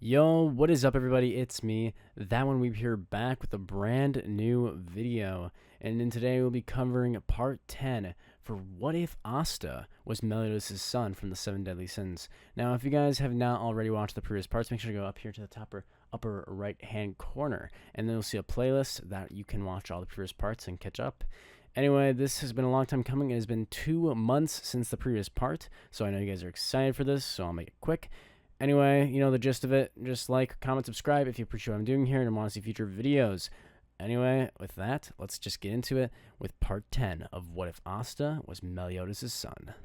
Yo, what is up everybody? It's me, That One Weeb here, back with a brand new video. And in today we'll be covering part 10 for What If Asta was Meliodas' son from the 7 Deadly Sins. Now, if you guys have not already watched the previous parts, make sure to go up here to the top or upper right hand corner. And then you'll see a playlist that you can watch all the previous parts and catch up. Anyway, this has been a long time coming. It has been 2 months since the previous part, so I know you guys are excited for this, so I'll make it quick. Anyway, you know the gist of it. Just like, comment, subscribe if you appreciate what I'm doing here and want to see future videos. Anyway, with that, let's just get into it with part 10 of What If Asta was Meliodas' son.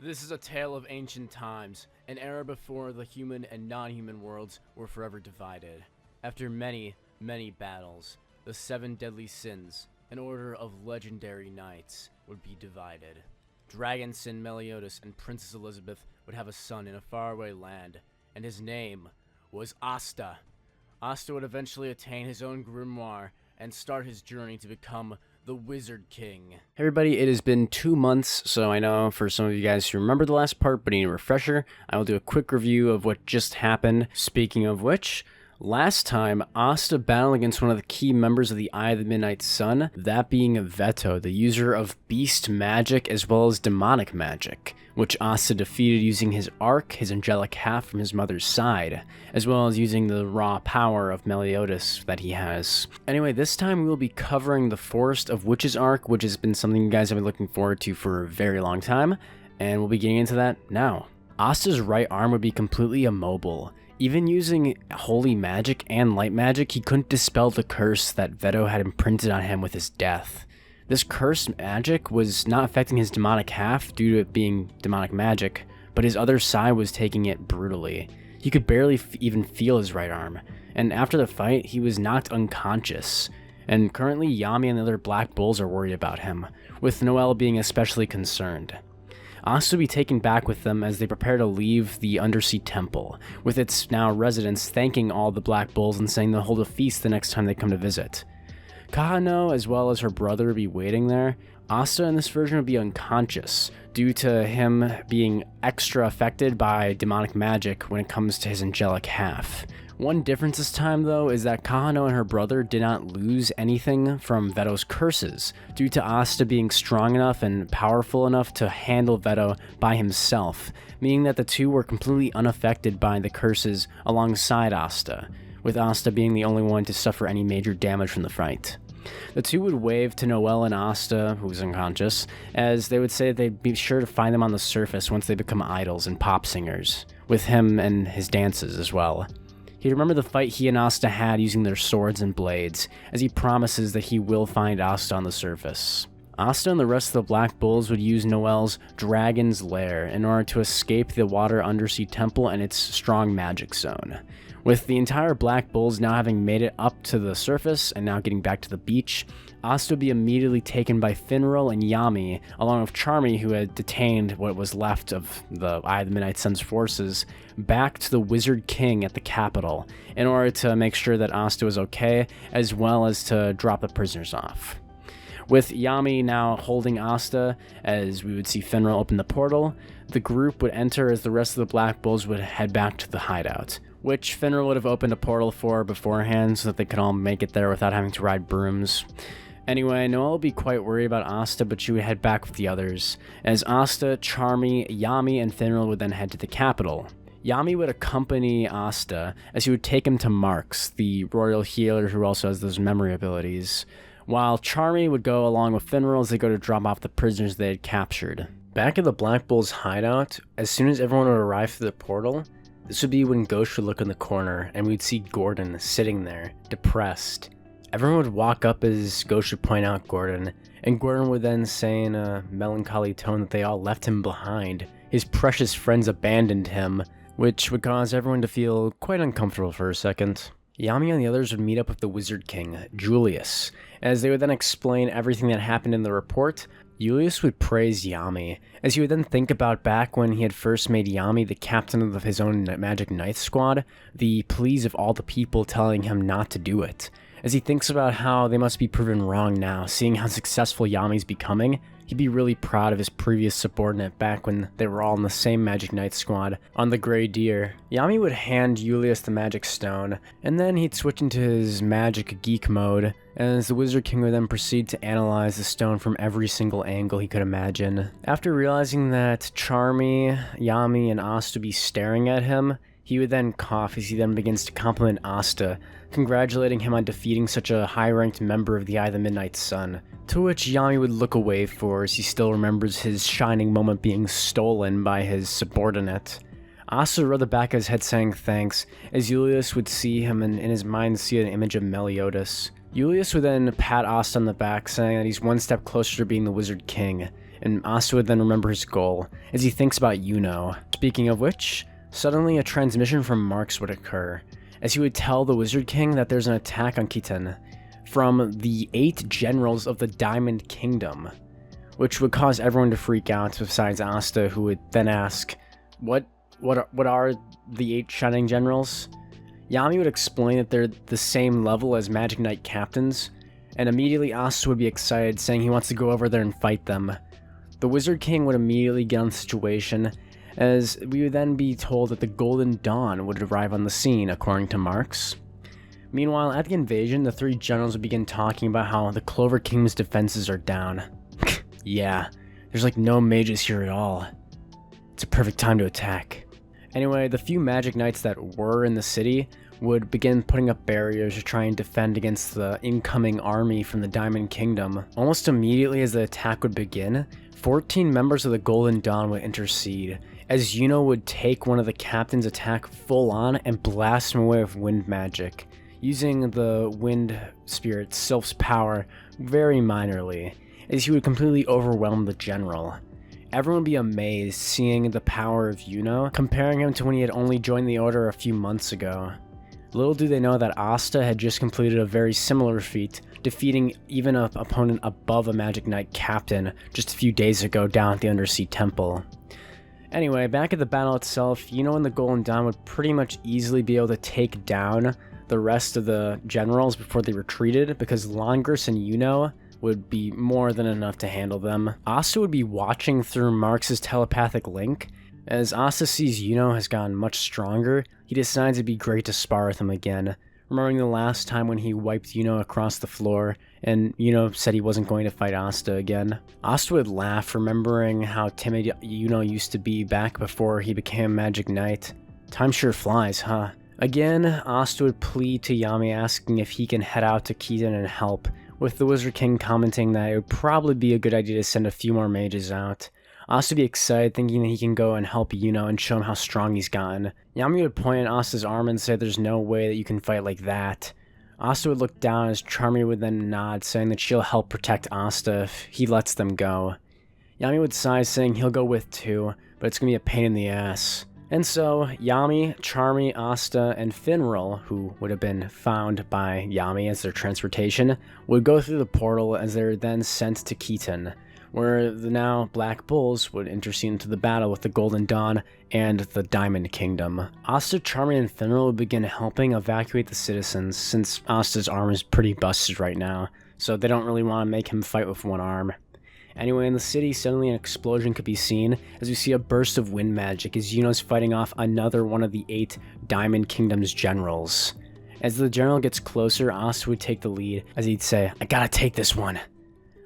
This is a tale of ancient times, an era before the human and non-human worlds were forever divided. After many, many battles, the 7 Deadly Sins, an order of legendary knights, would be divided. Dragon Sin Meliodas and Princess Elizabeth would have a son in a faraway land, and his name was Asta. Asta would eventually attain his own grimoire and start his journey to become the Wizard King. Hey everybody, it has been 2 months, so I know for some of you guys who remember the last part but need a refresher, I will do a quick review of what just happened. Speaking of which, last time, Asta battled against one of the key members of the Eye of the Midnight Sun, that being Vetto, the user of beast magic as well as demonic magic, which Asta defeated using his arc, his angelic half from his mother's side, as well as using the raw power of Meliodas that he has. Anyway, this time we will be covering the Forest of Witches arc, which has been something you guys have been looking forward to for a very long time, and we'll be getting into that now. Asta's right arm would be completely immobile. Even using holy magic and light magic, he couldn't dispel the curse that Vetto had imprinted on him with his death. This cursed magic was not affecting his demonic half due to it being demonic magic, but his other side was taking it brutally. He could barely even feel his right arm, and after the fight, he was knocked unconscious. And currently, Yami and the other Black Bulls are worried about him, with Noelle being especially concerned. Asta will be taken back with them as they prepare to leave the Undersea Temple, with its now residents thanking all the Black Bulls and saying they'll hold a feast the next time they come to visit. Kahano, as well as her brother, will be waiting there. Asta in this version would be unconscious, due to him being extra affected by demonic magic when it comes to his angelic half. One difference this time, though, is that Kahano and her brother did not lose anything from Vetto's curses, due to Asta being strong enough and powerful enough to handle Vetto by himself, meaning that the two were completely unaffected by the curses alongside Asta, with Asta being the only one to suffer any major damage from the fight. The two would wave to Noelle and Asta, who was unconscious, as they would say they'd be sure to find them on the surface once they become idols and pop singers, with him and his dances as well. He'd remember the fight he and Asta had using their swords and blades, as he promises that he will find Asta on the surface. Asta and the rest of the Black Bulls would use Noelle's Dragon's Lair in order to escape the Water Undersea Temple and its strong magic zone. With the entire Black Bulls now having made it up to the surface and now getting back to the beach, Asta would be immediately taken by Finral and Yami, along with Charmy, who had detained what was left of the Eye of the Midnight Sun's forces, back to the Wizard King at the capital, in order to make sure that Asta was okay, as well as to drop the prisoners off. With Yami now holding Asta, as we would see Finral open the portal, the group would enter as the rest of the Black Bulls would head back to the hideout, which Finral would have opened a portal for beforehand so that they could all make it there without having to ride brooms. Anyway, Noelle would be quite worried about Asta, but she would head back with the others, as Asta, Charmy, Yami, and Finral would then head to the capital. Yami would accompany Asta, as he would take him to Marks, the royal healer who also has those memory abilities, while Charmy would go along with Finral as they go to drop off the prisoners they had captured. Back at the Black Bulls' hideout, as soon as everyone would arrive through the portal, this would be when Ghost would look in the corner, and we'd see Gordon sitting there, depressed. Everyone would walk up as Ghost would point out Gordon, and Gordon would then say in a melancholy tone that they all left him behind. His precious friends abandoned him, which would cause everyone to feel quite uncomfortable for a second. Yami and the others would meet up with the Wizard King, Julius. As they would then explain everything that happened in the report, Julius would praise Yami, as he would then think about back when he had first made Yami the captain of his own Magic Knight squad, the pleas of all the people telling him not to do it. As he thinks about how they must be proven wrong now, seeing how successful Yami's becoming, he'd be really proud of his previous subordinate back when they were all in the same Magic Knight squad on the Grey Deer. Yami would hand Julius the Magic Stone, and then he'd switch into his Magic Geek mode, as the Wizard King would then proceed to analyze the stone from every single angle he could imagine. After realizing that Charmy, Yami, and Asta would be staring at him, he would then cough as he then begins to compliment Asta, congratulating him on defeating such a high-ranked member of the Eye of the Midnight Sun, to which Yami would look away for as he still remembers his shining moment being stolen by his subordinate. Asta rubbed the back of his head saying thanks, as Julius would see him and in his mind see an image of Meliodas. Julius would then pat Asta on the back, saying that he's one step closer to being the Wizard King, and Asta would then remember his goal, as he thinks about Yuno. Speaking of which, suddenly a transmission from Marx would occur, as he would tell the Wizard King that there's an attack on Khitan from the 8 generals of the Diamond Kingdom, which would cause everyone to freak out besides Asta, who would then ask, What are the 8 Shining Generals? Yami would explain that they're the same level as Magic Knight captains, and immediately Asta would be excited, saying he wants to go over there and fight them. The Wizard King would immediately get on the situation, as we would then be told that the Golden Dawn would arrive on the scene, according to Marx. Meanwhile, at the invasion, the 3 generals would begin talking about how the Clover Kingdom's defenses are down. Yeah, there's like no mages here at all. It's a perfect time to attack. Anyway, the few Magic Knights that were in the city would begin putting up barriers to try and defend against the incoming army from the Diamond Kingdom. Almost immediately as the attack would begin, 14 members of the Golden Dawn would intercede, as Yuno would take one of the captain's attack full on and blast him away with wind magic, using the wind spirit Sylph's power very minorly, as he would completely overwhelm the general. Everyone would be amazed seeing the power of Yuno, comparing him to when he had only joined the order a few months ago. Little do they know that Asta had just completed a very similar feat, defeating even an opponent above a Magic Knight captain just a few days ago down at the Undersea Temple. Anyway, back at the battle itself, Yuno and the Golden Dawn would pretty much easily be able to take down the rest of the generals before they retreated, because Longris and Yuno would be more than enough to handle them. Asta would be watching through Marx's telepathic link. As Asta sees Yuno has gotten much stronger, he decides it'd be great to spar with him again, remembering the last time when he wiped Yuno across the floor, and Yuno said he wasn't going to fight Asta again. Asta would laugh, remembering how timid Yuno used to be back before he became Magic Knight. Time sure flies, huh? Again, Asta would plead to Yami, asking if he can head out to Khitan and help, with the Wizard King commenting that it would probably be a good idea to send a few more mages out. Asta would be excited, thinking that he can go and help Yuno and show him how strong he's gotten. Yami would point at Asta's arm and say there's no way that you can fight like that. Asta would look down as Charmy would then nod, saying that she'll help protect Asta if he lets them go. Yami would sigh, saying he'll go with too, but it's gonna be a pain in the ass. And so, Yami, Charmy, Asta, and Finral, who would have been found by Yami as their transportation, would go through the portal as they were then sent to Khitan, where the now Black Bulls would intercede into the battle with the Golden Dawn and the Diamond Kingdom. Asta, Charmy, and Finral would begin helping evacuate the citizens, since Asta's arm is pretty busted right now, so they don't really want to make him fight with one arm. Anyway, in the city, suddenly an explosion could be seen, as we see a burst of wind magic as Yuno's fighting off another one of the 8 Diamond Kingdom's generals. As the general gets closer, Asta would take the lead, as he'd say, "I gotta take this one."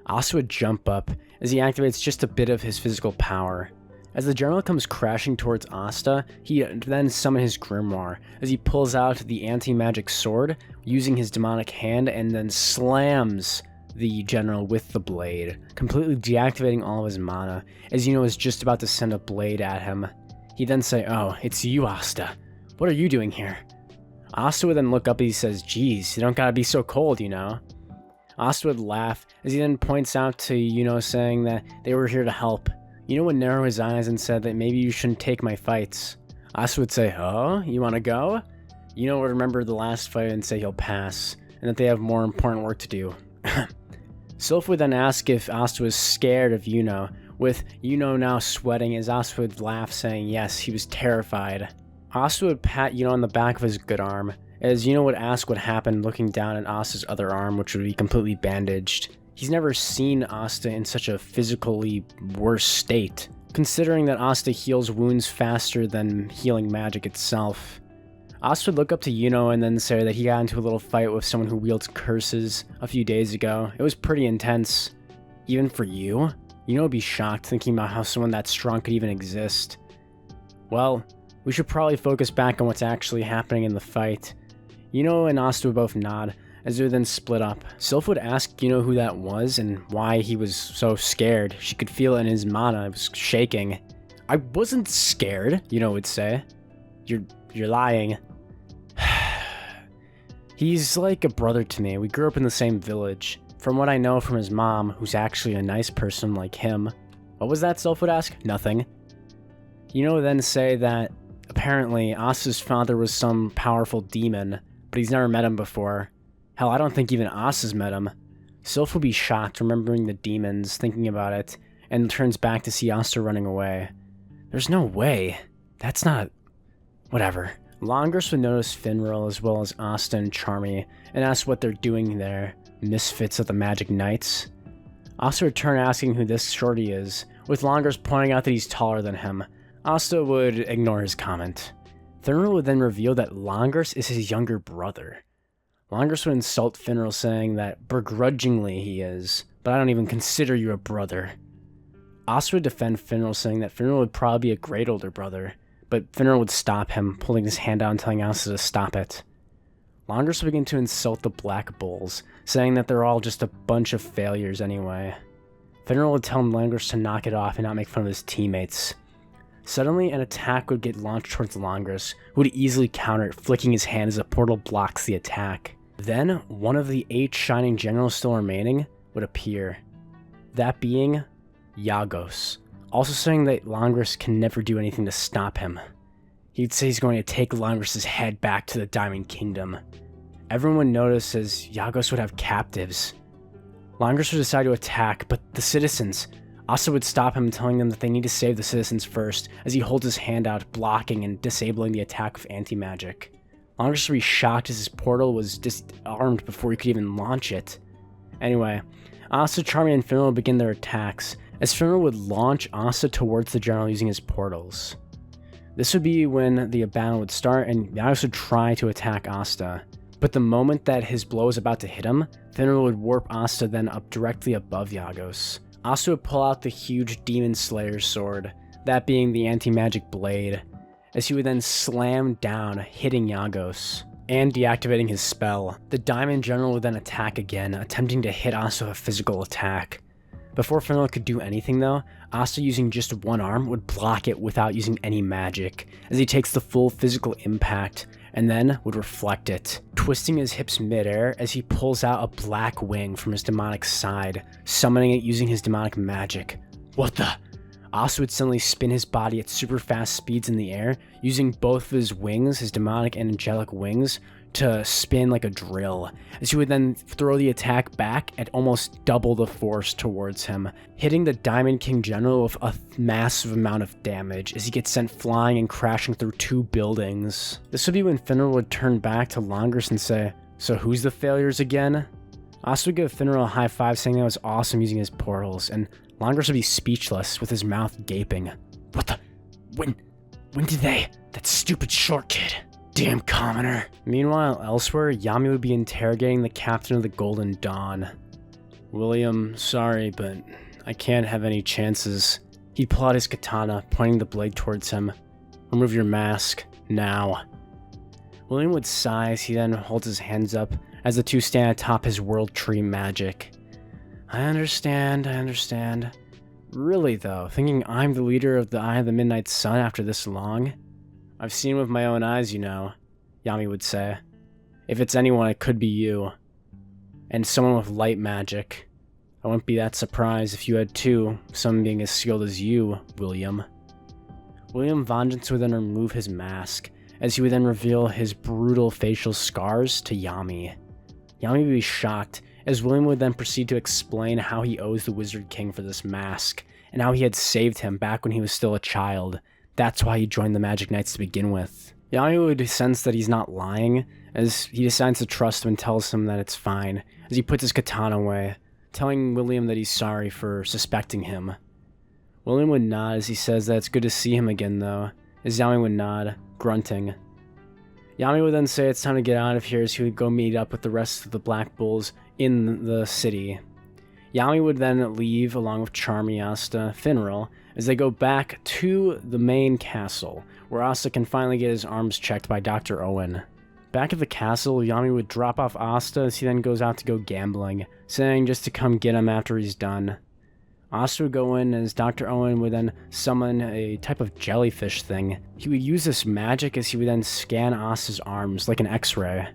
Asta would jump up, as he activates just a bit of his physical power. As the general comes crashing towards Asta, he then summons his grimoire, as he pulls out the anti-magic sword, using his demonic hand, and then slams the general with the blade, completely deactivating all of his mana, as Yuno is just about to send a blade at him. He'd then say, "Oh, it's you, Asta. What are you doing here?" Asta would then look up and he says, "Geez, you don't gotta be so cold, you know." Asta would laugh, as he then points out to Yuno, saying that they were here to help. Yuno would narrow his eyes and said that maybe you shouldn't take my fights. Asta would say, "Oh, you wanna go?" Yuno would remember the last fight and say he'll pass, and that they have more important work to do. Sylph would then ask if Asta was scared of Yuno, with Yuno now sweating as Asta would laugh, saying yes, he was terrified. Asta would pat Yuno on the back of his good arm, as Yuno would ask what happened, looking down at Asta's other arm, which would be completely bandaged. He's never seen Asta in such a physically worse state, considering that Asta heals wounds faster than healing magic itself. Asta would look up to Yuno and then say that he got into a little fight with someone who wields curses a few days ago. It was pretty intense. Even for you? Yuno would be shocked thinking about how someone that strong could even exist. Well, we should probably focus back on what's actually happening in the fight. Yuno and Asta would both nod, as they would then split up. Sylph would ask Yuno who that was and why he was so scared. She could feel it in his mana, it was shaking. I wasn't scared, Yuno would say. You're lying. He's like a brother to me. We grew up in the same village. From what I know from his mom, who's actually a nice person like him. What was that, Sylph would ask? Nothing. Yuno would then say that apparently Asta's father was some powerful demon, but he's never met him before. Hell, I don't think even Asta's met him. Sylph would be shocked, remembering the demons, thinking about it, and turns back to see Asta running away. There's no way. That's not... Whatever. Longrus would notice Finral as well as Asta and Charmy, and ask what they're doing there. Misfits of the Magic Knights? Asta would turn asking who this shorty is, with Longrus pointing out that he's taller than him. Asta would ignore his comment. Finral would then reveal that Longrus is his younger brother. Longrus would insult Finral, saying that begrudgingly he is, but I don't even consider you a brother. Asta would defend Finral, saying that Finral would probably be a great older brother, but Finral would stop him, pulling his hand out and telling Asta to stop it. Longrus would begin to insult the Black Bulls, saying that they're all just a bunch of failures anyway. Finral would tell Longrus to knock it off and not make fun of his teammates. Suddenly, an attack would get launched towards Longrus, who would easily counter it, flicking his hand as a portal blocks the attack. Then, one of the 8 shining generals still remaining would appear. That being Yagos, also saying that Longrus can never do anything to stop him. He'd say he's going to take Longrus' head back to the Diamond Kingdom. Everyone would notice as Yagos would have captives. Longrus would decide to attack, but the citizens... Asta would stop him, telling them that they need to save the citizens first, as he holds his hand out, blocking and disabling the attack of anti-magic. Longrus would be shocked as his portal was disarmed before he could even launch it. Anyway, Asta, Charmy, and Finral would begin their attacks, as Finral would launch Asta towards the general using his portals. This would be when the battle would start, and Yagos would try to attack Asta. But the moment that his blow was about to hit him, Finral would warp Asta then up directly above Yagos. Asta would pull out the huge Demon Slayer's sword, that being the anti-magic blade, as he would then slam down, hitting Yagos, and deactivating his spell. The Diamond General would then attack again, attempting to hit Asta with a physical attack. Before Finral could do anything though, Asta using just one arm would block it without using any magic, as he takes the full physical impact, and then would reflect it, twisting his hips midair as he pulls out a black wing from his demonic side, summoning it using his demonic magic. What the? Asta would suddenly spin his body at super fast speeds in the air, using both of his wings, his demonic and angelic wings, to spin like a drill, as he would then throw the attack back at almost double the force towards him, hitting the Diamond King General with a massive amount of damage as he gets sent flying and crashing through 2 buildings. This would be when Finral would turn back to Longrus and say, "So who's the failures again?" Asta would give Finral a high five, saying that was awesome using his portals, and Longrus would be speechless with his mouth gaping. What the? When did they? That stupid short kid. Damn commoner. Meanwhile, elsewhere, Yami would be interrogating the captain of the Golden Dawn. William, sorry, but I can't have any chances. He'd pull out his katana, pointing the blade towards him. Remove your mask, now. William would sigh as he then holds his hands up as the two stand atop his world tree magic. I understand. Really though, thinking I'm the leader of the Eye of the Midnight Sun after this long? I've seen with my own eyes, you know, Yami would say. If it's anyone, it could be you. And someone with light magic. I wouldn't be that surprised if you had too, someone being as skilled as you, William. William Vengeance would then remove his mask, as he would then reveal his brutal facial scars to Yami. Yami would be shocked, as William would then proceed to explain how he owes the Wizard King for this mask, and how he had saved him back when he was still a child. That's why he joined the Magic Knights to begin with. Yami would sense that he's not lying, as he decides to trust him and tells him that it's fine, as he puts his katana away, telling William that he's sorry for suspecting him. William would nod as he says that it's good to see him again though, as Yami would nod, grunting. Yami would then say it's time to get out of here, as he would go meet up with the rest of the Black Bulls in the city. Yami would then leave along with Charmy, Asta, Finral, as they go back to the main castle, where Asta can finally get his arms checked by Dr. Owen. Back at the castle, Yami would drop off Asta as he then goes out to go gambling, saying just to come get him after he's done. Asta would go in as Dr. Owen would then summon a type of jellyfish thing. He would use this magic as he would then scan Asta's arms like an x-ray.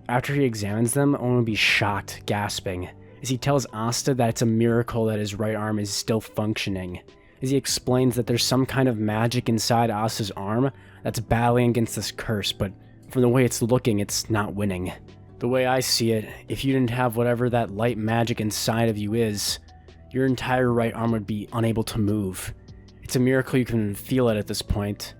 After he examines them, Owen would be shocked, gasping, as he tells Asta that it's a miracle that his right arm is still functioning, as he explains that there's some kind of magic inside Asta's arm that's battling against this curse, but from the way it's looking, it's not winning. The way I see it, if you didn't have whatever that light magic inside of you is, your entire right arm would be unable to move. It's a miracle you can feel it at this point.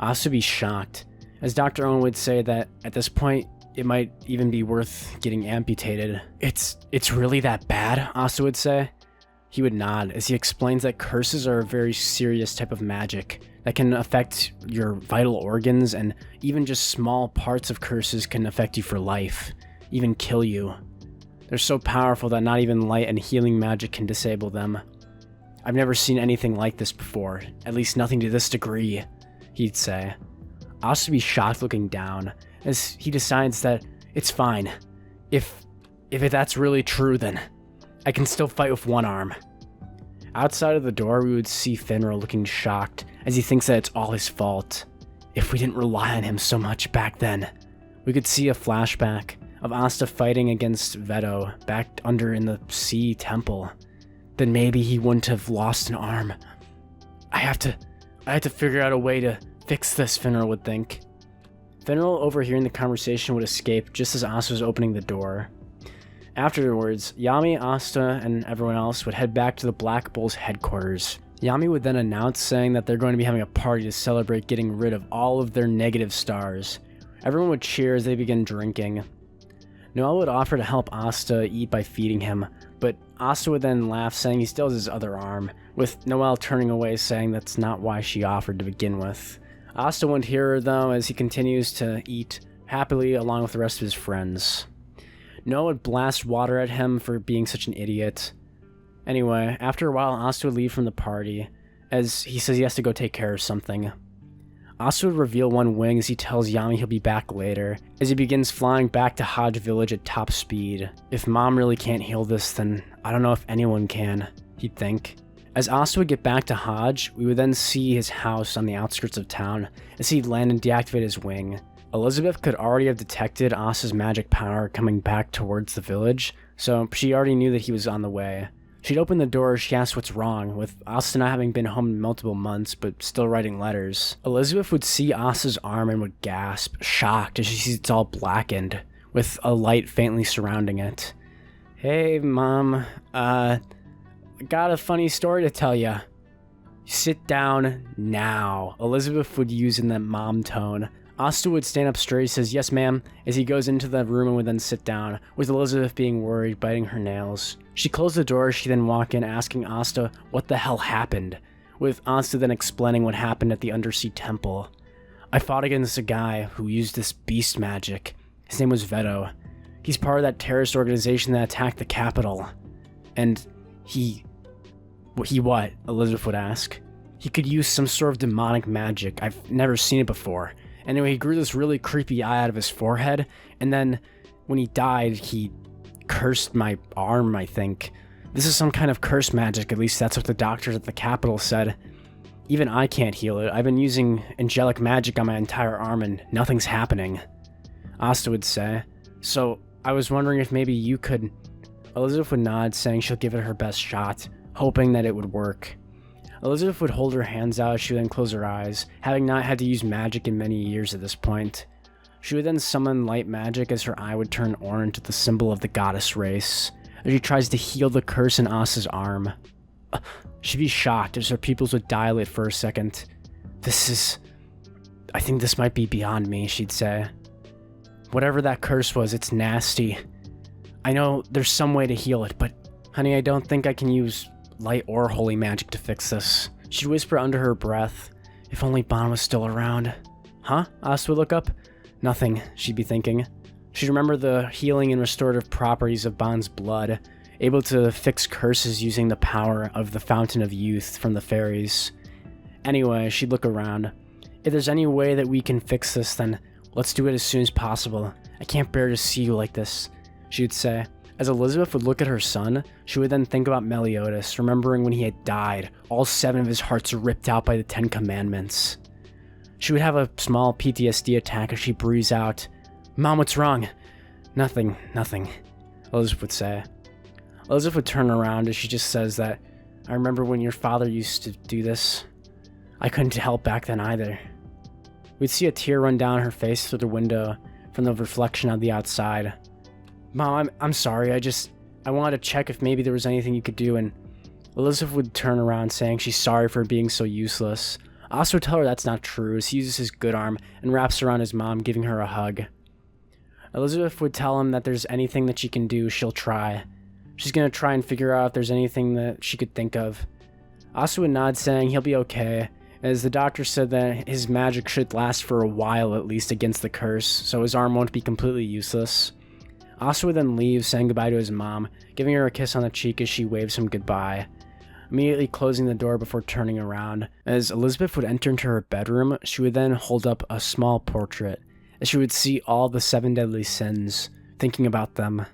Asta would be shocked, as Dr. Owen would say that at this point, it might even be worth getting amputated. It's really that bad, Asta would say. He would nod as he explains that curses are a very serious type of magic that can affect your vital organs, and even just small parts of curses can affect you for life, even kill you. They're so powerful that not even light and healing magic can disable them. I've never seen anything like this before, at least nothing to this degree, he'd say. Asta would be shocked looking down, as he decides that it's fine. If that's really true, then I can still fight with one arm. Outside of the door, we would see Finral looking shocked, as he thinks that it's all his fault. If we didn't rely on him so much back then. We could see a flashback of Asta fighting against Vetto back under in the Sea Temple. Then maybe he wouldn't have lost an arm. I have to figure out a way to fix this, Finral would think. Finral, overhearing the conversation, would escape just as Asta was opening the door. Afterwards, Yami, Asta, and everyone else would head back to the Black Bulls headquarters. Yami would then announce saying that they're going to be having a party to celebrate getting rid of all of their negative stars. Everyone would cheer as they began drinking. Noel would offer to help Asta eat by feeding him, but Asta would then laugh, saying he still has his other arm, with Noel turning away, saying that's not why she offered to begin with. Asta wouldn't hear her though, as he continues to eat happily along with the rest of his friends. Noah would blast water at him for being such an idiot. Anyway, after a while, Asta would leave from the party, as he says he has to go take care of something. Asta would reveal one wing as he tells Yami he'll be back later, as he begins flying back to Hodge Village at top speed. If Mom really can't heal this, then I don't know if anyone can, he'd think. As Asta would get back to Hodge, we would then see his house on the outskirts of town, as he'd land and deactivate his wing. Elizabeth could already have detected Asta's magic power coming back towards the village, so she already knew that he was on the way. She'd open the door as she asked what's wrong, with Asta not having been home in multiple months, but still writing letters. Elizabeth would see Asta's arm and would gasp, shocked as she sees it's all blackened, with a light faintly surrounding it. Hey, Mom, got a funny story to tell ya. Sit down now, Elizabeth would use in that mom tone. Asta would stand up straight, says, yes ma'am, as he goes into the room and would then sit down, with Elizabeth being worried, biting her nails. She closed the door as she then walked in, asking Asta what the hell happened, with Asta then explaining what happened at the Undersea Temple. I fought against a guy who used this beast magic. His name was Vetto. He's part of that terrorist organization that attacked the capital. And he what? Elizabeth would ask. He could use some sort of demonic magic. I've never seen it before. Anyway, he grew this really creepy eye out of his forehead, and then when he died, he cursed my arm, I think. This is some kind of curse magic, at least that's what the doctors at the Capitol said. Even I can't heal it. I've been using angelic magic on my entire arm and nothing's happening. Asta would say. So, I was wondering if maybe you could... Elizabeth would nod, saying she'll give it her best shot, hoping that it would work. Elizabeth would hold her hands out as she would then close her eyes, having not had to use magic in many years at this point. She would then summon light magic as her eye would turn orange, the symbol of the goddess race, as she tries to heal the curse in Asta's arm. She'd be shocked as her pupils would dilate for a second. I think this might be beyond me, she'd say. Whatever that curse was, it's nasty. I know there's some way to heal it, but honey, I don't think I can use light or holy magic to fix this. She'd whisper under her breath, if only Bon was still around. Huh? Asta would look up. Nothing, she'd be thinking. She'd remember the healing and restorative properties of Bon's blood, able to fix curses using the power of the Fountain of Youth from the fairies. Anyway, she'd look around. If there's any way that we can fix this, then let's do it as soon as possible. I can't bear to see you like this, she'd say. As Elizabeth would look at her son, she would then think about Meliodas, remembering when he had died, all 7 of his hearts ripped out by the 10 Commandments. She would have a small PTSD attack as she breathes out, Mom, what's wrong? Nothing, Elizabeth would say. Elizabeth would turn around as she just says that, I remember when your father used to do this. I couldn't help back then either. We'd see a tear run down her face through the window from the reflection on the outside. Mom, I'm sorry, I wanted to check if maybe there was anything you could do, and Elizabeth would turn around saying she's sorry for being so useless. Asta would tell her that's not true as he uses his good arm and wraps around his mom, giving her a hug. Elizabeth would tell him that there's anything that she can do, she'll try. She's gonna try and figure out if there's anything that she could think of. Asta would nod, saying he'll be okay, as the doctor said that his magic should last for a while at least against the curse, so his arm won't be completely useless. Asta would then leave, saying goodbye to his mom, giving her a kiss on the cheek as she waves him goodbye, immediately closing the door before turning around. As Elizabeth would enter into her bedroom, she would then hold up a small portrait, as she would see all the 7 deadly sins, thinking about them.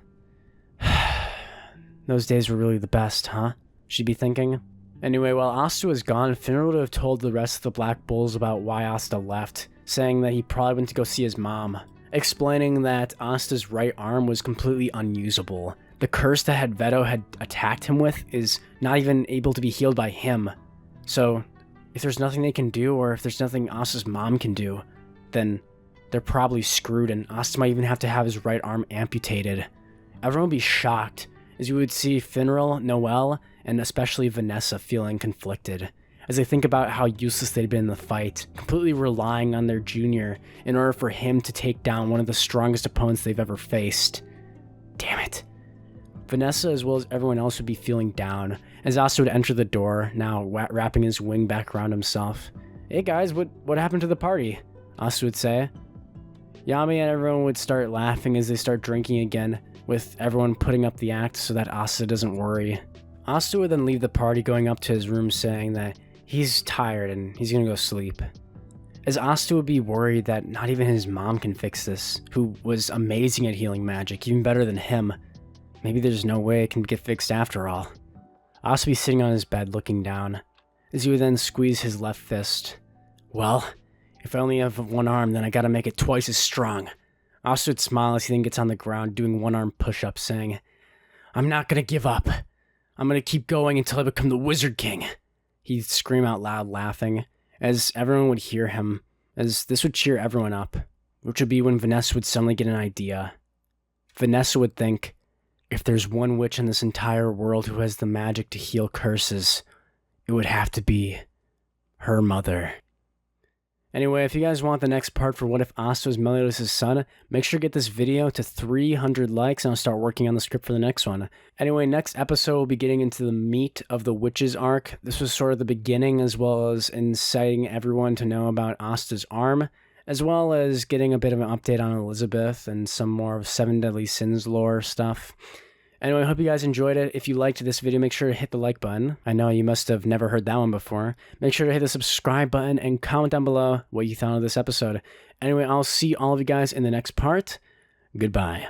Those days were really the best, huh? She'd be thinking. Anyway, while Asta was gone, Finner would have told the rest of the Black Bulls about why Asta left, saying that he probably went to go see his mom, explaining that Asta's right arm was completely unusable. The curse that Vetto had attacked him with is not even able to be healed by him. So, if there's nothing they can do, or if there's nothing Asta's mom can do, then they're probably screwed, and Asta might even have to have his right arm amputated. Everyone would be shocked, as you would see Finral, Noelle, and especially Vanessa feeling conflicted, as they think about how useless they'd been in the fight, completely relying on their junior in order for him to take down one of the strongest opponents they've ever faced. Damn it. Vanessa, as well as everyone else, would be feeling down, as Asta would enter the door, now wrapping his wing back around himself. Hey guys, what happened to the party? Asta would say. Yami and everyone would start laughing as they start drinking again, with everyone putting up the act so that Asta doesn't worry. Asta would then leave the party, going up to his room saying that he's tired and he's gonna go sleep. As Asta would be worried that not even his mom can fix this, who was amazing at healing magic, even better than him. Maybe there's no way it can get fixed after all. Asta would be sitting on his bed looking down, as he would then squeeze his left fist. Well, if I only have one arm, then I gotta make it twice as strong. Asta would smile as he then gets on the ground doing one-arm push-ups, saying, I'm not gonna give up. I'm gonna keep going until I become the Wizard King. He'd scream out loud, laughing, as everyone would hear him, as this would cheer everyone up, which would be when Vanessa would suddenly get an idea. Vanessa would think, if there's one witch in this entire world who has the magic to heal curses, it would have to be her mother. Anyway, if you guys want the next part for What If Asta was Meliodas' son, make sure to get this video to 300 likes and I'll start working on the script for the next one. Anyway, next episode we'll be getting into the meat of the witches arc. This was sort of the beginning, as well as inciting everyone to know about Asta's arm, as well as getting a bit of an update on Elizabeth and some more of 7 Deadly Sins lore stuff. Anyway, I hope you guys enjoyed it. If you liked this video, make sure to hit the like button. I know you must have never heard that one before. Make sure to hit the subscribe button and comment down below what you thought of this episode. Anyway, I'll see all of you guys in the next part. Goodbye.